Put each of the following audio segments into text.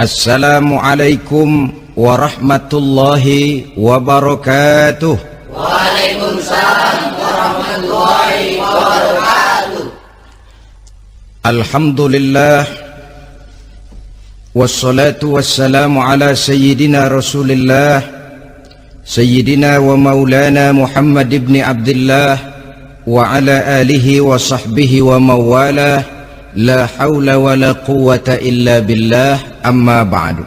Assalamualaikum warahmatullahi wabarakatuh. Waalaikumsalam warahmatullahi wabarakatuh. Alhamdulillah, wassalatu wassalamu ala sayyidina Rasulillah, sayyidina wa maulana Muhammad ibn Abdullah wa ala alihi wa sahbihi wa mawalah. La hawla wa la quwwata illa billah, amma ba'du.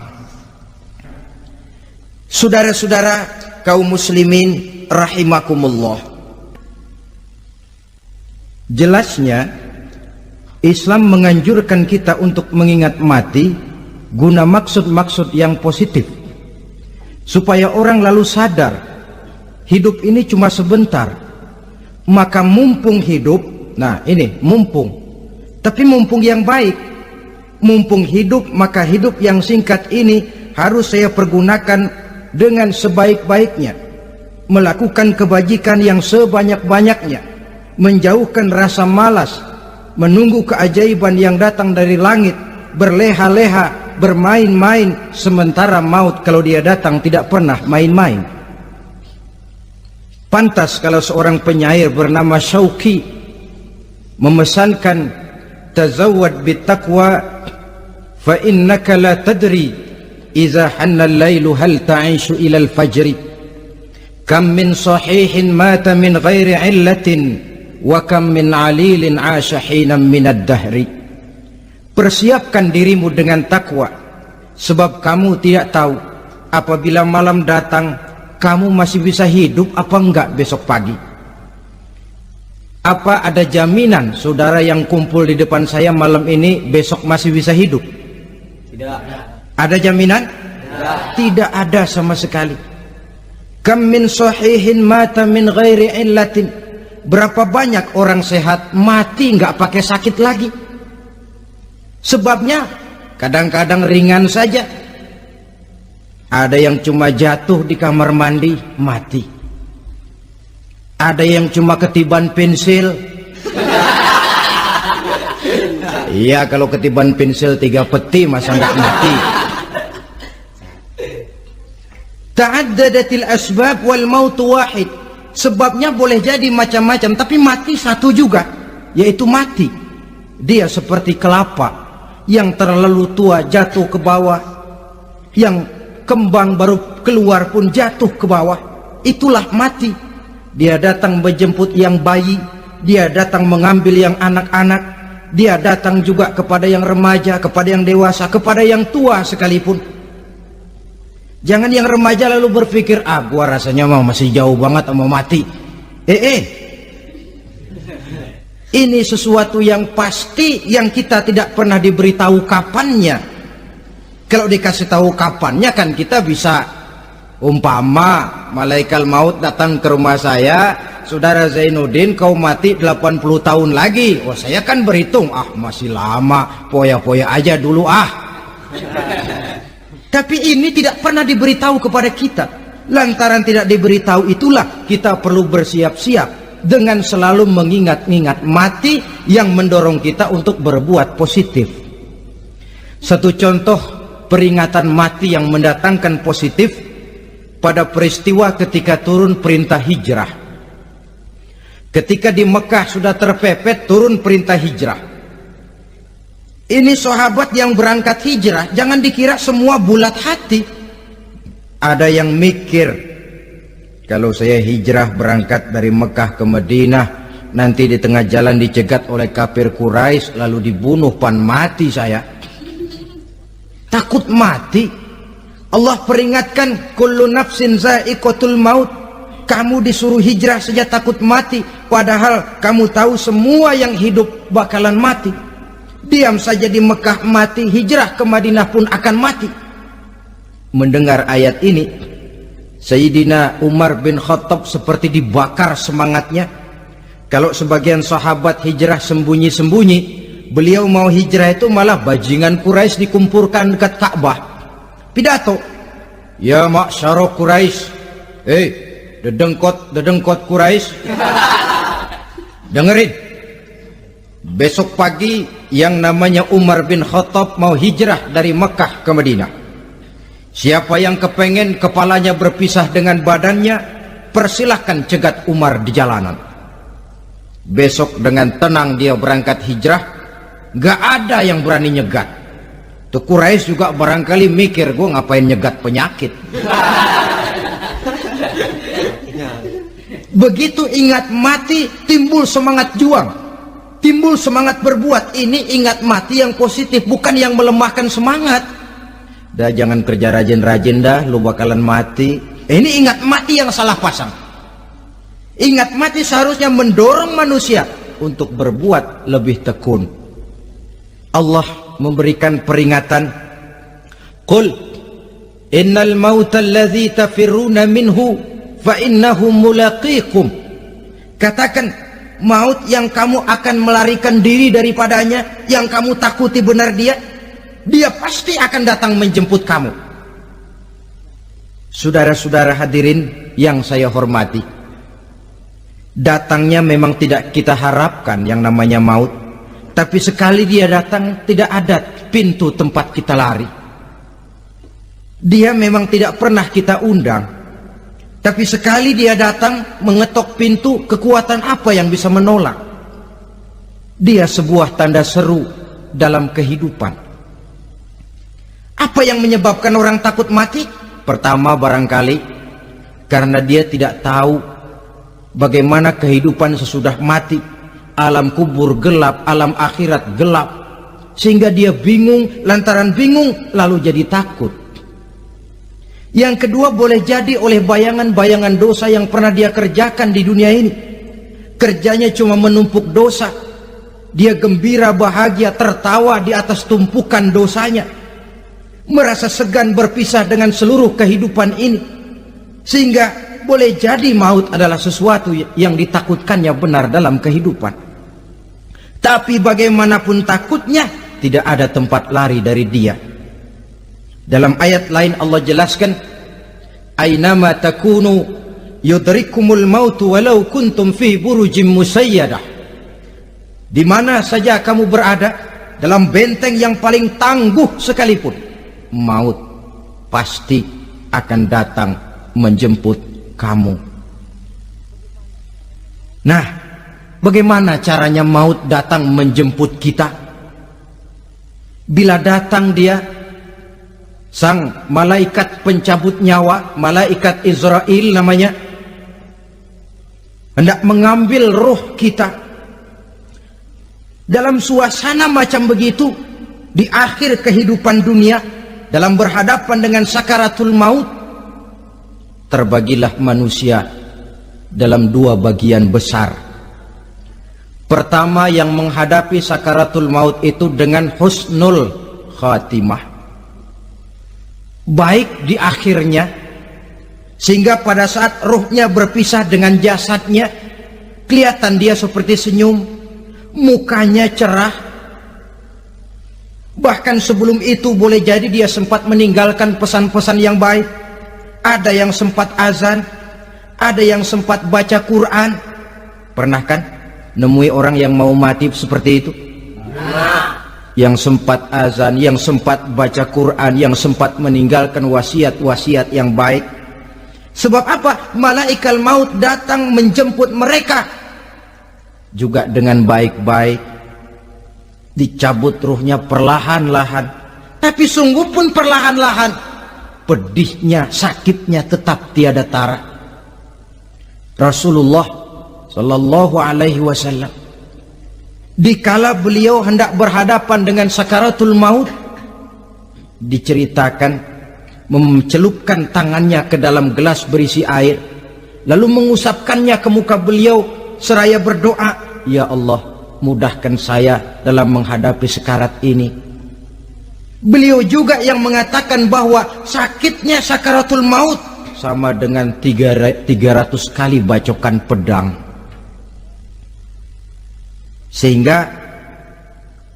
Saudara-saudara kaum muslimin rahimakumullah, jelasnya Islam menganjurkan kita untuk mengingat mati guna maksud-maksud yang positif, supaya orang lalu sadar hidup ini cuma sebentar. Maka mumpung hidup, nah ini mumpung, tapi mumpung yang baik. Mumpung hidup, maka hidup yang singkat ini harus saya pergunakan dengan sebaik-baiknya, melakukan kebajikan yang sebanyak-banyaknya, menjauhkan rasa malas, menunggu keajaiban yang datang dari langit, berleha-leha, bermain-main, sementara maut kalau dia datang tidak pernah main-main. Pantas kalau seorang penyair bernama Syauqi memesankan, tazawwad bittaqwa fa innaka la tadri idza hanna al-lailu hal ta'ishu ila al-fajri, kam min sahihin mata min ghairi illatin wa kam min alilin 'asha hinan min ad-dahri. Persiapkan dirimu dengan takwa, sebab kamu tidak tahu apabila malam datang kamu masih bisa hidup apa enggak besok pagi. Apa ada jaminan saudara yang kumpul di depan saya malam ini besok masih bisa hidup? Tidak. Ada jaminan? Tidak ada sama sekali. Kam min sahihin mata min ghairi illatin. Berapa banyak orang sehat mati nggak pakai sakit lagi. Sebabnya kadang-kadang ringan saja. Ada yang cuma jatuh di kamar mandi mati. Ada yang cuma ketiban pensil. Iya, kalau ketiban pensil 3 peti masa nggak mati. Ta'addadatil asbab wal mautu wahid. Sebabnya boleh jadi macam-macam, tapi mati satu juga, yaitu mati. Dia seperti kelapa yang terlalu tua jatuh ke bawah, yang kembang baru keluar pun jatuh ke bawah. Itulah mati. Dia datang menjemput yang bayi, dia datang mengambil yang anak-anak, dia datang juga kepada yang remaja, kepada yang dewasa, kepada yang tua sekalipun. Jangan yang remaja lalu berpikir, gua rasanya masih jauh banget mau mati. Ini sesuatu yang pasti yang kita tidak pernah diberitahu kapannya. Kalau dikasih tahu kapannya kan kita bisa, umpama malaikat maut datang ke rumah saya, saudara Zainuddin kau mati 80 tahun lagi. Oh, saya kan berhitung, masih lama, poya-poya aja dulu Tapi ini tidak pernah diberitahu kepada kita. Lantaran tidak diberitahu itulah kita perlu bersiap-siap dengan selalu mengingat-ingat mati yang mendorong kita untuk berbuat positif. Satu contoh peringatan mati yang mendatangkan positif pada peristiwa ketika turun perintah hijrah. Ketika di Mekah sudah terpepet turun perintah hijrah. Ini sahabat yang berangkat hijrah, jangan dikira semua bulat hati. Ada yang mikir, kalau saya hijrah berangkat dari Mekah ke Madinah, nanti di tengah jalan dicegat oleh kafir Quraisy lalu dibunuh, mati saya. Takut mati. Allah peringatkan, kullu nafsin za'iqatul maut. Kamu disuruh hijrah saja takut mati, padahal kamu tahu semua yang hidup bakalan mati. Diam saja di Mekah mati, hijrah ke Madinah pun akan mati. Mendengar ayat ini, Sayyidina Umar bin Khattab seperti dibakar semangatnya. Kalau sebagian sahabat hijrah sembunyi-sembunyi, beliau mau hijrah itu malah bajingan Quraisy dikumpulkan dekat Ka'bah. Pidato, ya ma'syara Quraisy, dedengkot Quraisy, dengerin, besok pagi yang namanya Umar bin Khattab mau hijrah dari Mekah ke Madinah. Siapa yang kepengen kepalanya berpisah dengan badannya, persilahkan cegat Umar di jalanan. Besok dengan tenang dia berangkat hijrah, gak ada yang berani nyegat. Tuh Quraisy juga barangkali mikir, gue ngapain nyegat penyakit. Begitu ingat mati, timbul semangat juang, timbul semangat berbuat. Ini ingat mati yang positif, bukan yang melemahkan semangat. Dah jangan kerja rajin-rajin dah, lu bakalan mati. Ini ingat mati yang salah pasang. Ingat mati seharusnya mendorong manusia untuk berbuat lebih tekun. Allah memberikan peringatan, qul innal mauta alladhi tafirruna minhu fa innahu mulaqikum. Katakan, maut yang kamu akan melarikan diri daripadanya, yang kamu takuti benar dia pasti akan datang menjemput kamu. Saudara-saudara hadirin yang saya hormati, datangnya memang tidak kita harapkan yang namanya maut, tapi sekali dia datang tidak ada pintu tempat kita lari. Dia memang tidak pernah kita undang, tapi sekali dia datang mengetok pintu, kekuatan apa yang bisa menolak? Dia sebuah tanda seru dalam kehidupan. Apa yang menyebabkan orang takut mati? Pertama barangkali karena dia tidak tahu bagaimana kehidupan sesudah mati. Alam kubur gelap, alam akhirat gelap, sehingga dia bingung. Lantaran bingung lalu jadi takut. Yang kedua boleh jadi oleh bayangan-bayangan dosa yang pernah dia kerjakan di dunia ini. Kerjanya cuma menumpuk dosa. Dia gembira, bahagia, tertawa di atas tumpukan dosanya, merasa segan berpisah dengan seluruh kehidupan ini, sehingga boleh jadi maut adalah sesuatu yang ditakutkannya benar dalam kehidupan. Tapi bagaimanapun takutnya, tidak ada tempat lari dari dia. Dalam ayat lain Allah jelaskan, ainama takunu yudrikumul mautu walau kuntum fi burujim musayyadah. Di mana saja kamu berada, dalam benteng yang paling tangguh sekalipun, maut pasti akan datang menjemput kamu. Nah, bagaimana caranya maut datang menjemput kita? Bila datang dia, sang malaikat pencabut nyawa, malaikat Israel namanya, hendak mengambil roh kita. Dalam suasana macam begitu, di akhir kehidupan dunia, dalam berhadapan dengan sakaratul maut, terbagilah manusia dalam dua bagian besar. Pertama, yang menghadapi sakaratul maut itu dengan husnul khatimah, baik di akhirnya, sehingga pada saat ruhnya berpisah dengan jasadnya, kelihatan dia seperti senyum, mukanya cerah. Bahkan sebelum itu boleh jadi dia sempat meninggalkan pesan-pesan yang baik. Ada yang sempat azan, ada yang sempat baca Quran. Pernah kan nemui orang yang mau mati seperti itu? Yang sempat azan, yang sempat baca Quran, yang sempat meninggalkan wasiat-wasiat yang baik. Sebab apa? Malaikat maut datang menjemput mereka juga dengan baik-baik, dicabut ruhnya perlahan-lahan, tapi sungguh pun perlahan-lahan. Pedihnya, sakitnya tetap tiada tara. Rasulullah Sallallahu Alaihi Wasallam, dikala beliau hendak berhadapan dengan sakaratul maut, diceritakan mencelupkan tangannya ke dalam gelas berisi air, lalu mengusapkannya ke muka beliau seraya berdoa, ya Allah, mudahkan saya dalam menghadapi sekarat ini. Beliau juga yang mengatakan bahwa sakitnya sakaratul maut sama dengan 300 kali bacokan pedang. Sehingga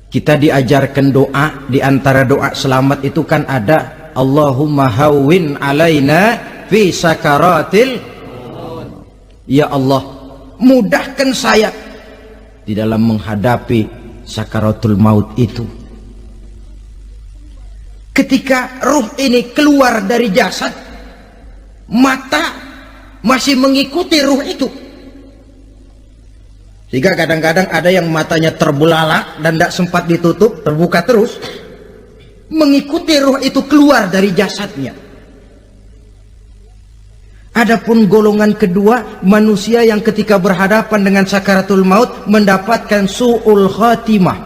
kita diajarkan doa, di antara doa selamat itu kan ada Allahumma hawwin alaina fi sakaratil, ya Allah, mudahkan saya di dalam menghadapi sakaratul maut itu. Ketika ruh ini keluar dari jasad, mata masih mengikuti ruh itu. Sehingga kadang-kadang ada yang matanya terbelalak dan tidak sempat ditutup, terbuka terus, mengikuti ruh itu keluar dari jasadnya. Adapun golongan kedua, manusia yang ketika berhadapan dengan sakaratul maut mendapatkan su'ul khatimah,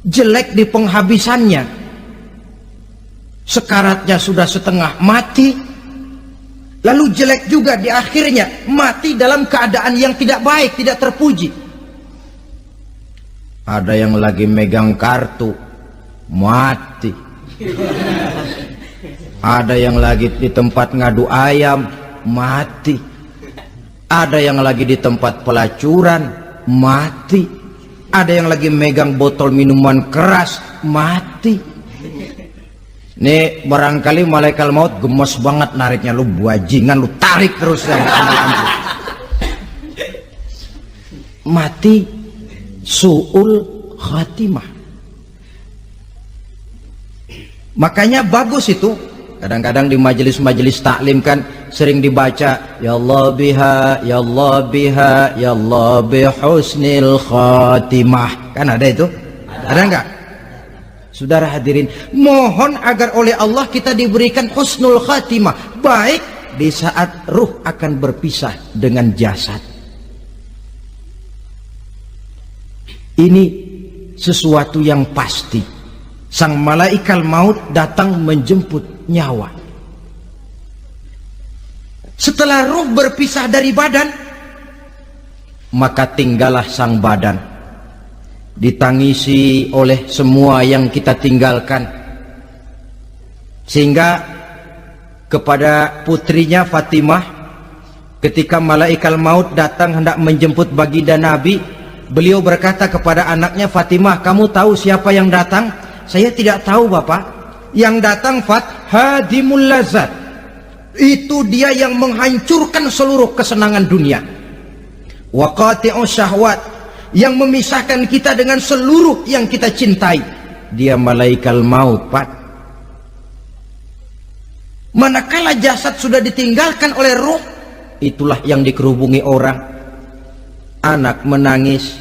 jelek di penghabisannya. Sekaratnya sudah setengah mati, lalu jelek juga di akhirnya, mati dalam keadaan yang tidak baik, tidak terpuji. Ada yang lagi megang kartu, mati. Ada yang lagi di tempat ngadu ayam, mati. Ada yang lagi di tempat pelacuran, mati. Ada yang lagi megang botol minuman keras, mati. Nih barangkali malaikat maut gemes banget nariknya, lu bajingan, lu tarik terus yang mati su'ul khatimah. Makanya bagus itu, kadang-kadang di majelis-majelis taklim kan sering dibaca ya Allah biha, ya Allah biha, ya Allah bihusnil khatimah, kan ada itu? Ada enggak? Saudara hadirin, mohon agar oleh Allah kita diberikan husnul khatimah, baik di saat ruh akan berpisah dengan jasad. Ini sesuatu yang pasti. Sang malaikat maut datang menjemput nyawa. Setelah ruh berpisah dari badan, maka tinggallah sang badan, ditangisi oleh semua yang kita tinggalkan. Sehingga kepada putrinya Fatimah, ketika malaikat maut datang hendak menjemput baginda Nabi, beliau berkata kepada anaknya, Fatimah, kamu tahu siapa yang datang? Saya tidak tahu Bapak. Yang datang hadimul lazat, itu dia yang menghancurkan seluruh kesenangan dunia, wa qati'us syahwat, yang memisahkan kita dengan seluruh yang kita cintai. Dia malaikat maut, Pak. Manakala jasad sudah ditinggalkan oleh ruh, itulah yang dikerubungi orang. Anak menangis,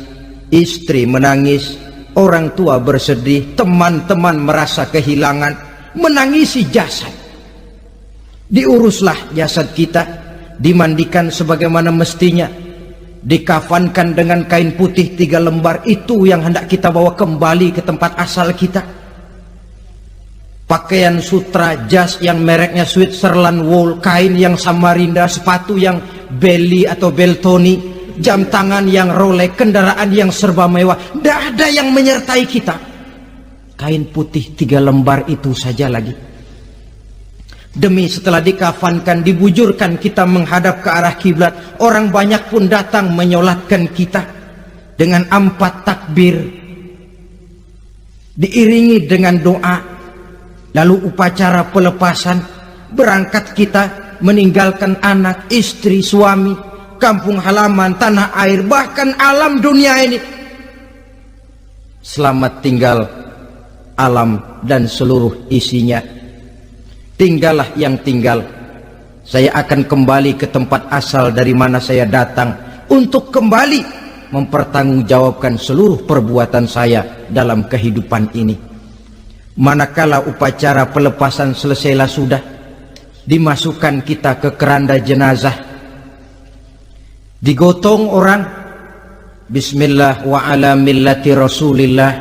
istri menangis, orang tua bersedih, teman-teman merasa kehilangan, menangisi jasad. Diuruslah jasad kita, dimandikan sebagaimana mestinya, dikafankan dengan kain putih 3 lembar, itu yang hendak kita bawa kembali ke tempat asal kita. Pakaian sutra, jas yang mereknya Switzerland wool, kain yang Samarinda, sepatu yang Belly atau Beltoni, jam tangan yang Rolex, kendaraan yang serba mewah, tidak ada yang menyertai kita. Kain putih 3 lembar itu saja lagi. Demi setelah dikafankan, dibujurkan kita menghadap ke arah kiblat, orang banyak pun datang menyolatkan kita dengan 4 takbir, diiringi dengan doa. Lalu upacara pelepasan, berangkat kita meninggalkan anak, istri, suami, kampung halaman, tanah air, bahkan alam dunia ini. Selamat tinggal alam dan seluruh isinya. Tinggallah yang tinggal. Saya akan kembali ke tempat asal dari mana saya datang, untuk kembali mempertanggungjawabkan seluruh perbuatan saya dalam kehidupan ini. Manakala upacara pelepasan selesailah sudah, dimasukkan kita ke keranda jenazah, digotong orang, bismillah wa ala millati rasulillah,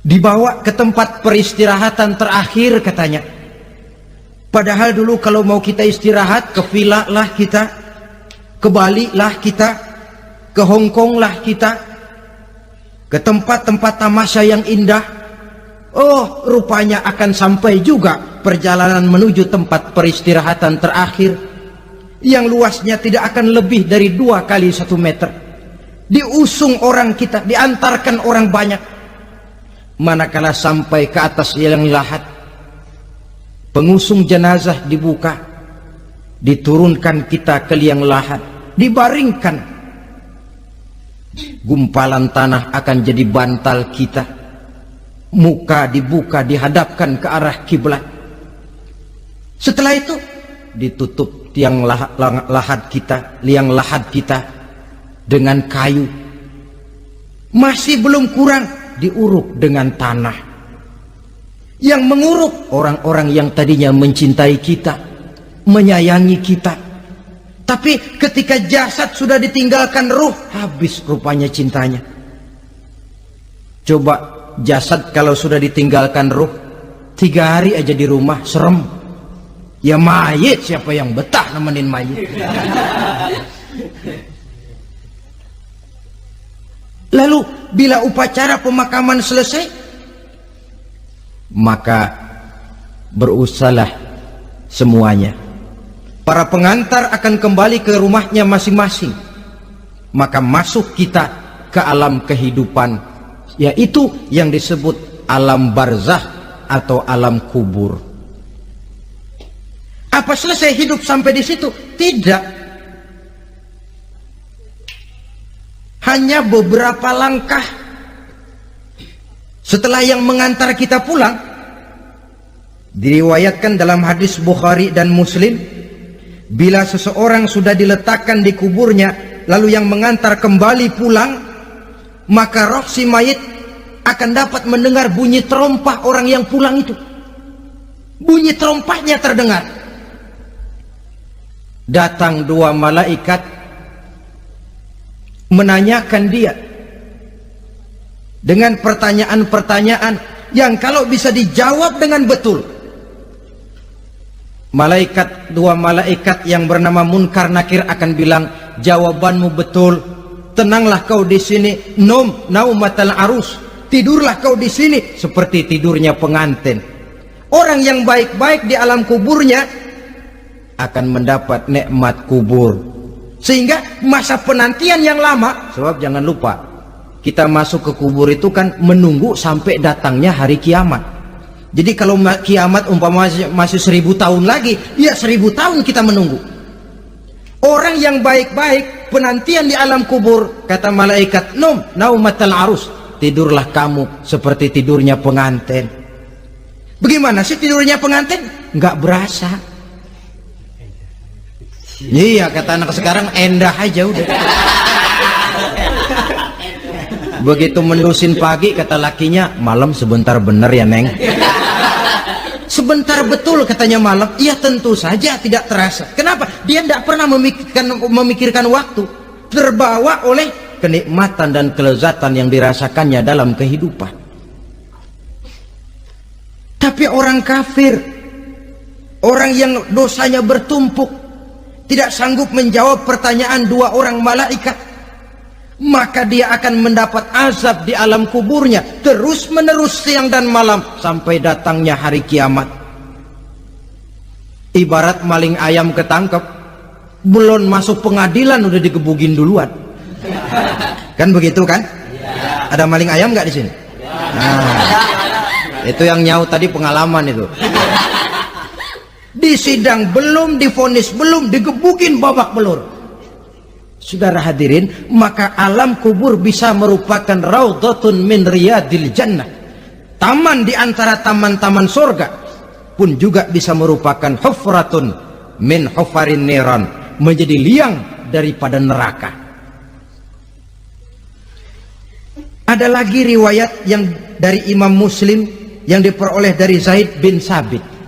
dibawa ke tempat peristirahatan terakhir katanya. Padahal dulu kalau mau kita istirahat, ke villa lah kita, ke Bali lah kita, ke Hong Kong lah kita, ke tempat-tempat tamasya yang indah. Oh, rupanya akan sampai juga perjalanan menuju tempat peristirahatan terakhir, yang luasnya tidak akan lebih dari 2 kali 1 meter. Diusung orang kita, diantarkan orang banyak. Manakala sampai ke atas liang lahat, pengusung jenazah dibuka, diturunkan kita ke liang lahat, dibaringkan. Gumpalan tanah akan jadi bantal kita. Muka dibuka, dihadapkan ke arah kiblat. Setelah itu ditutup liang lahat kita dengan kayu. Masih belum kurang, diuruk dengan tanah. Yang menguruk orang-orang yang tadinya mencintai kita, menyayangi kita. Tapi ketika jasad sudah ditinggalkan ruh, habis rupanya cintanya. Coba jasad kalau sudah ditinggalkan ruh, 3 hari aja di rumah, serem. Ya mayit, siapa yang betah nemenin mayit? Lalu bila upacara pemakaman selesai, maka berusahalah semuanya. Para pengantar akan kembali ke rumahnya masing-masing. Maka masuk kita ke alam kehidupan, yaitu yang disebut alam barzakh atau alam kubur. Apa selesai hidup sampai di situ? Tidak. Hanya beberapa langkah setelah yang mengantar kita pulang. Diriwayatkan dalam hadis Bukhari dan Muslim, bila seseorang sudah diletakkan di kuburnya, lalu yang mengantar kembali pulang, maka roh si mayit akan dapat mendengar bunyi terompah orang yang pulang itu. Bunyi terompahnya terdengar. Datang 2 malaikat menanyakan dia dengan pertanyaan-pertanyaan yang kalau bisa dijawab dengan betul, 2 malaikat yang bernama Munkar Nakir akan bilang, jawabanmu betul, tenanglah kau di sini, naumatal arus, tidurlah kau di sini seperti tidurnya pengantin. Orang yang baik-baik di alam kuburnya akan mendapat nikmat kubur, sehingga masa penantian yang lama. Sebab jangan lupa, kita masuk ke kubur itu kan menunggu sampai datangnya hari kiamat. Jadi kalau kiamat umpama masih 1000 tahun lagi, ya 1000 tahun kita menunggu. Orang yang baik-baik penantian di alam kubur, kata malaikat, naumatal arus, tidurlah kamu seperti tidurnya pengantin. Bagaimana sih tidurnya pengantin? Nggak berasa. Iya, kata anak sekarang, endah aja udah. Begitu mendusin pagi, kata lakinya, malam sebentar bener ya Neng. Sebentar betul katanya malam. Iya, tentu saja tidak terasa. Kenapa? Dia tidak pernah memikirkan waktu, terbawa oleh kenikmatan dan kelezatan yang dirasakannya dalam kehidupan. Tapi orang kafir, orang yang dosanya bertumpuk, tidak sanggup menjawab pertanyaan 2 orang malaikat, maka dia akan mendapat azab di alam kuburnya terus menerus siang dan malam sampai datangnya hari kiamat. Ibarat maling ayam ketangkep, belum masuk pengadilan udah digebugin duluan. Kan begitu kan? Ada maling ayam nggak di sini? Nah, itu yang nyaut tadi pengalaman itu. Di sidang belum, divonis belum, digebukin babak belur. Saudara hadirin, maka alam kubur bisa merupakan raudhatun min riyadil jannah, taman di antara taman-taman surga, pun juga bisa merupakan hufratun min hufarin niran, menjadi liang daripada neraka. Ada lagi riwayat yang dari Imam Muslim yang diperoleh dari Zaid bin Sabit.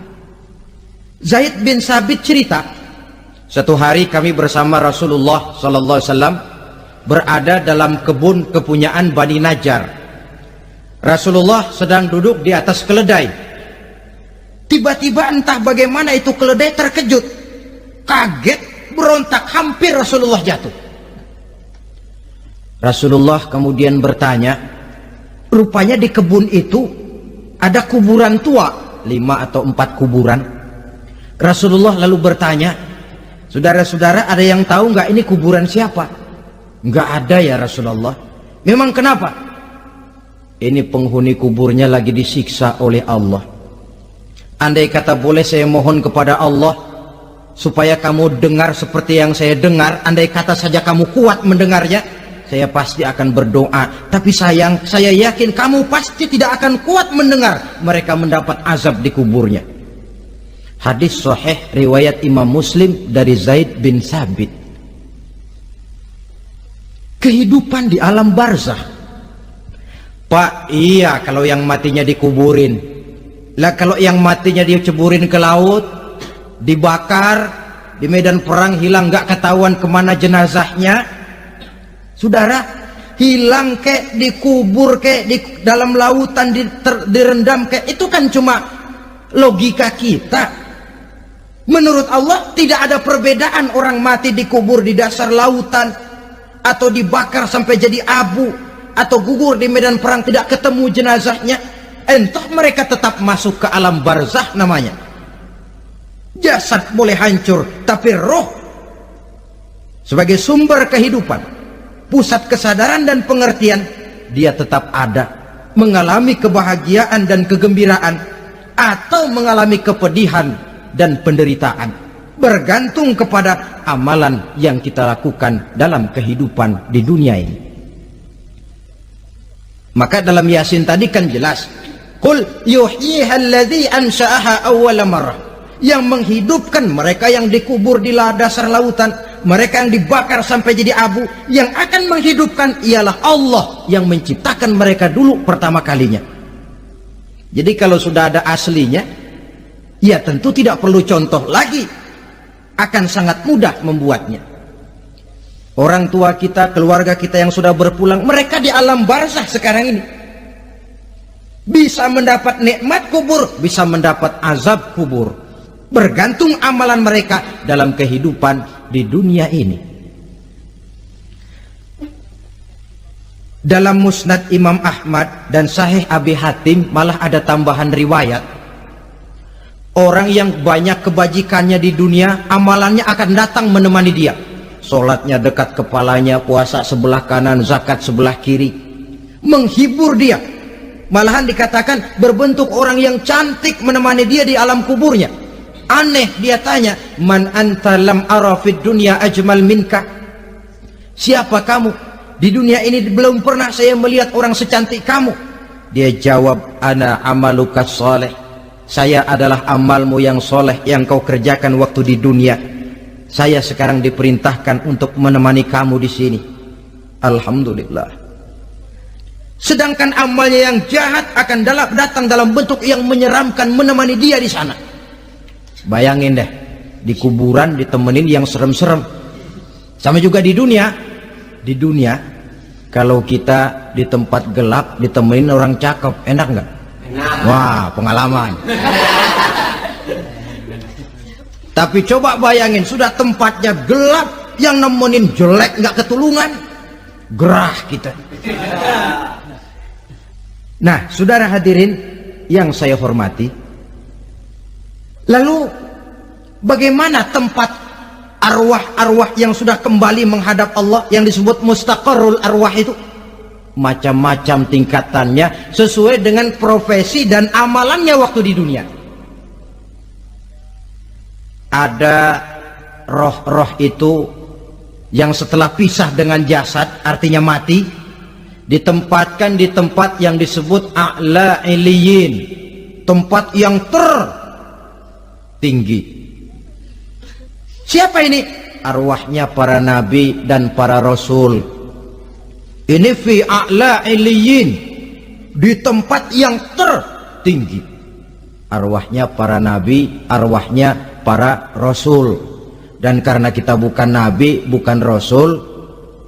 Zaid bin Sabit cerita, satu hari kami bersama Rasulullah sallallahu alaihi wasallam berada dalam kebun kepunyaan Bani Najjar. Rasulullah sedang duduk di atas keledai. Tiba-tiba entah bagaimana itu keledai terkejut, kaget, berontak, hampir Rasulullah jatuh. Rasulullah kemudian bertanya, rupanya di kebun itu ada kuburan tua, 5 atau 4 kuburan. Rasulullah lalu bertanya, saudara-saudara, ada yang tahu nggak ini kuburan siapa? Nggak ada ya Rasulullah. Memang kenapa? Ini penghuni kuburnya lagi disiksa oleh Allah. Andai kata boleh saya mohon kepada Allah supaya kamu dengar seperti yang saya dengar, andai kata saja kamu kuat mendengarnya, saya pasti akan berdoa. Tapi sayang, saya yakin kamu pasti tidak akan kuat mendengar mereka mendapat azab di kuburnya. Hadis sahih riwayat Imam Muslim dari Zaid bin Sabit. Kehidupan di alam barzah. Pak, iya kalau yang matinya dikuburin. Lah kalau yang matinya diceburin ke laut, dibakar, di medan perang hilang gak ketahuan kemana jenazahnya. Saudara, hilang kek, dikubur kek, di dalam lautan direndam kek, itu kan cuma logika kita. Menurut Allah tidak ada perbedaan orang mati dikubur di dasar lautan atau dibakar sampai jadi abu atau gugur di medan perang tidak ketemu jenazahnya. Entah mereka tetap masuk ke alam barzah namanya. Jasad boleh hancur, tapi roh sebagai sumber kehidupan, pusat kesadaran dan pengertian, dia tetap ada, mengalami kebahagiaan dan kegembiraan atau mengalami kepedihan dan penderitaan, bergantung kepada amalan yang kita lakukan dalam kehidupan di dunia ini. Maka dalam Yasin tadi kan jelas, qul yuhyiha alladzi ansha'aha awwala marrah, yang menghidupkan mereka yang dikubur di dasar lautan, mereka yang dibakar sampai jadi abu, yang akan menghidupkan ialah Allah yang menciptakan mereka dulu pertama kalinya. Jadi kalau sudah ada aslinya, ya tentu tidak perlu contoh lagi, akan sangat mudah membuatnya. Orang tua kita, keluarga kita yang sudah berpulang, mereka di alam barzah sekarang ini bisa mendapat nikmat kubur, bisa mendapat azab kubur, bergantung amalan mereka dalam kehidupan di dunia ini. Dalam Musnad Imam Ahmad dan Sahih Abi Hatim malah ada tambahan riwayat, orang yang banyak kebajikannya di dunia, amalannya akan datang menemani dia. Sholatnya dekat kepalanya, puasa sebelah kanan, zakat sebelah kiri, menghibur dia. Malahan dikatakan berbentuk orang yang cantik menemani dia di alam kuburnya. Aneh, dia tanya, man anta lam ara fid dunya ajmal minka, siapa kamu? Di dunia ini belum pernah saya melihat orang secantik kamu. Dia jawab, ana amaluka soleh, saya adalah amalmu yang soleh yang kau kerjakan waktu di dunia. Saya sekarang diperintahkan untuk menemani kamu di sini. Alhamdulillah. Sedangkan amalnya yang jahat akan datang dalam bentuk yang menyeramkan menemani dia di sana. Bayangin deh, di kuburan ditemenin yang serem-serem. Sama juga di dunia. Di dunia, kalau kita di tempat gelap ditemenin orang cakep, enak nggak? Enak. Wah, pengalaman. Tapi coba bayangin, sudah tempatnya gelap, yang nemenin jelek nggak ketulungan, gerah kita. Nah, saudara hadirin yang saya hormati, lalu bagaimana tempat arwah-arwah yang sudah kembali menghadap Allah yang disebut mustaqarrul arwah itu? Macam-macam tingkatannya sesuai dengan profesi dan amalannya waktu di dunia. Ada roh-roh itu yang setelah pisah dengan jasad, artinya mati, ditempatkan di tempat yang disebut a'la iliyin, tempat yang tertinggi. Siapa ini? Arwahnya para nabi dan para rasul. Ini fi a'la iliyin, di tempat yang tertinggi. Arwahnya para nabi, arwahnya para rasul. Dan karena kita bukan nabi, bukan rasul,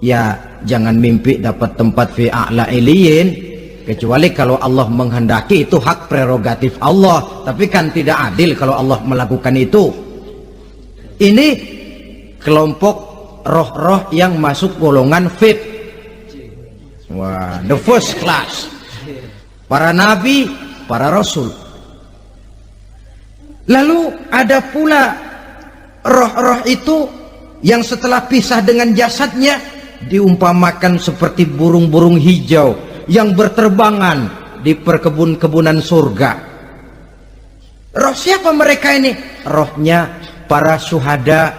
ya jangan mimpi dapat tempat fi a'la iliyin, kecuali kalau Allah menghendaki. Itu hak prerogatif Allah, tapi kan tidak adil kalau Allah melakukan itu. Ini kelompok roh-roh yang masuk golongan VIP. Wah, the first class. Para nabi, para rasul. Lalu ada pula roh-roh itu yang setelah pisah dengan jasadnya diumpamakan seperti burung-burung hijau yang berterbangan di perkebun-kebunan surga. Roh siapa mereka ini? Rohnya para syuhada,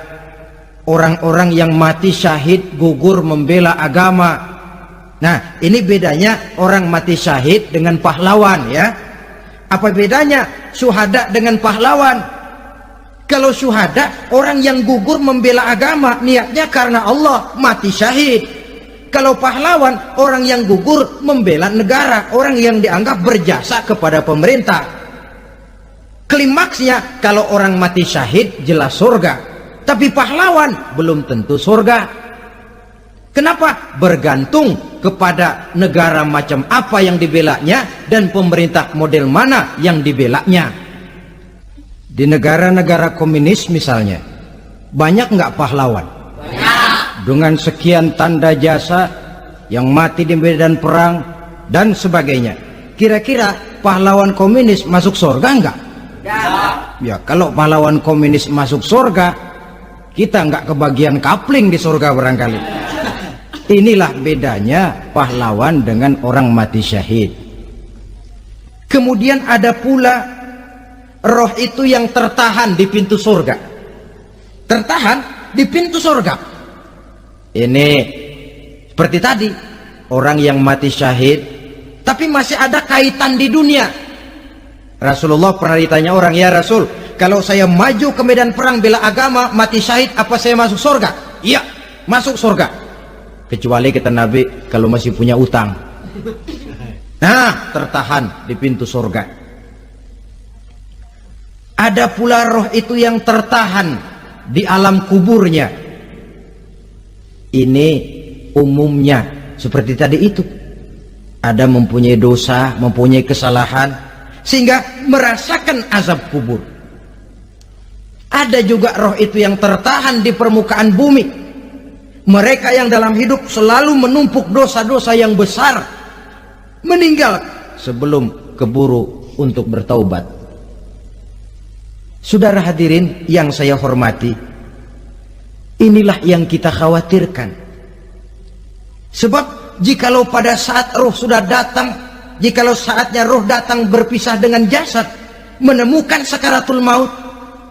orang-orang yang mati syahid gugur membela agama, Nah, ini bedanya orang mati syahid dengan pahlawan ya. Apa bedanya syuhada dengan pahlawan? Kalau syuhada, orang yang gugur membela agama, niatnya karena Allah, mati syahid. Kalau pahlawan, orang yang gugur membela negara, orang yang dianggap berjasa kepada pemerintah. Klimaksnya, kalau orang mati syahid jelas surga, tapi pahlawan belum tentu surga. Kenapa? Bergantung kepada negara macam apa yang dibelanya dan pemerintah model mana yang dibelanya. Di negara-negara komunis misalnya, banyak nggak pahlawan? Banyak. Dengan sekian tanda jasa yang mati di medan perang dan sebagainya. Kira-kira pahlawan komunis masuk surga nggak? Ya, kalau pahlawan komunis masuk surga, kita nggak kebagian kapling di surga barangkali. Inilah bedanya pahlawan dengan orang mati syahid. Kemudian ada pula roh itu yang tertahan di pintu surga. Tertahan di pintu surga. Ini seperti tadi, orang yang mati syahid tapi masih ada kaitan di dunia. Rasulullah pernah ditanya orang, ya Rasul, kalau saya maju ke medan perang bela agama, mati syahid, apa saya masuk surga? Iya, masuk surga. Kecuali kata Nabi, kalau masih punya utang. Nah, tertahan di pintu surga. Ada pula roh itu yang tertahan di alam kuburnya. Ini umumnya seperti tadi itu. Ada mempunyai dosa, mempunyai kesalahan, sehingga merasakan azab kubur. Ada juga roh itu yang tertahan di permukaan bumi. Mereka yang dalam hidup selalu menumpuk dosa-dosa yang besar, meninggal sebelum keburu untuk bertaubat. Saudara hadirin yang saya hormati, inilah yang kita khawatirkan. Sebab jikalau pada saat roh sudah datang, jikalau saatnya roh datang berpisah dengan jasad, menemukan sakaratul maut,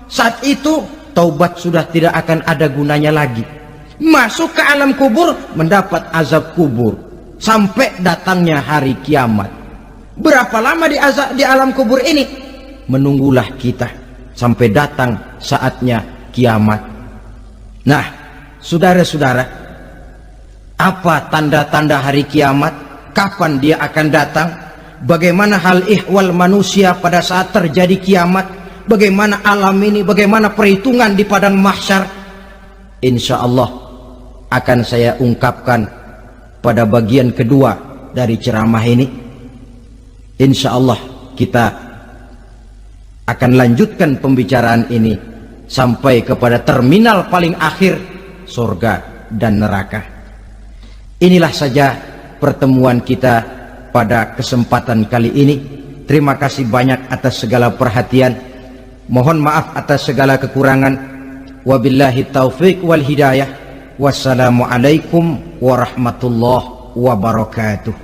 saat itu taubat sudah tidak akan ada gunanya lagi. Masuk ke alam kubur, mendapat azab kubur sampai datangnya hari kiamat. Berapa lama di alam kubur ini? Menunggulah kita sampai datang saatnya kiamat. Nah, saudara-saudara, apa tanda-tanda hari kiamat? Kapan dia akan datang? Bagaimana hal ihwal manusia pada saat terjadi kiamat? Bagaimana alam ini? Bagaimana perhitungan di padang mahsyar? Insya Allah akan saya ungkapkan pada bagian kedua dari ceramah ini. Insya Allah kita akan lanjutkan pembicaraan ini sampai kepada terminal paling akhir, surga dan neraka. Inilah saja pertemuan kita pada kesempatan kali ini. Terima kasih banyak atas segala perhatian. Mohon maaf atas segala kekurangan. Wabillahi taufiq wal hidayah. Wassalamualaikum warahmatullahi wabarakatuh.